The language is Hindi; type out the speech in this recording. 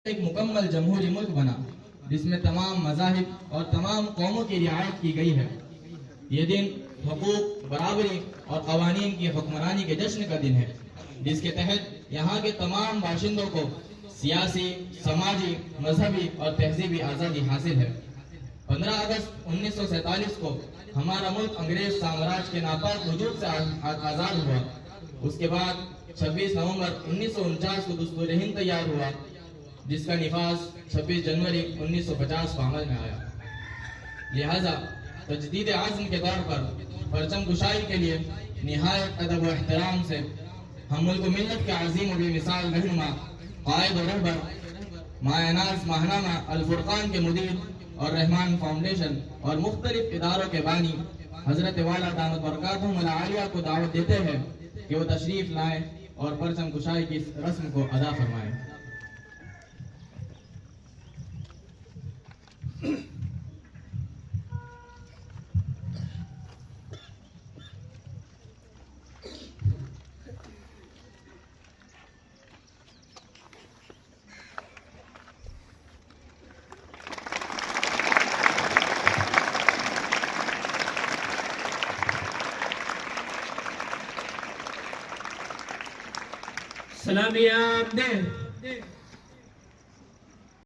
एक मुकम्मल जमहूरी मुल्क बना जिसमें तमाम मज़ाहिब और तमाम कौमों की रियायत की गई है। ये दिन हुकूक, बराबरी और कवानीन की हुक्मरानी के जश्न का दिन है, जिसके तहत यहाँ के तमाम बाशिंदों को सियासी, समाजी, मजहबी और तहजीबी आज़ादी हासिल है। 15 अगस्त 1947 को हमारा मुल्क अंग्रेज साम्राज्य के नापाक वजूद से आज़ाद हुआ। उसके बाद 26 नवंबर 1949 को दस्तूर हिंद तैयार हुआ, जिसका निफाज 26 जनवरी 1950 को अमल में आया। लिहाजा तजदीद आज़म के तौर पर परचम कुशाई के लिए निहायत अदब व एहतराम से हम मुल्क मिल्लत के अजीम और बेमिसाल रहनुमा, कायद और रहबर मायनाज माहनामा अल फुरकान के मुदीर और रहमान फाउंडेशन और मुख्तलिफ इदारों के बानी हजरत वाला दामत बरकातहुम अल आलिया को दावत देते हैं कि वो तशरीफ लाएं और परचम कुशाई की इस रस्म को अदा फरमाएं। सलामी आमदे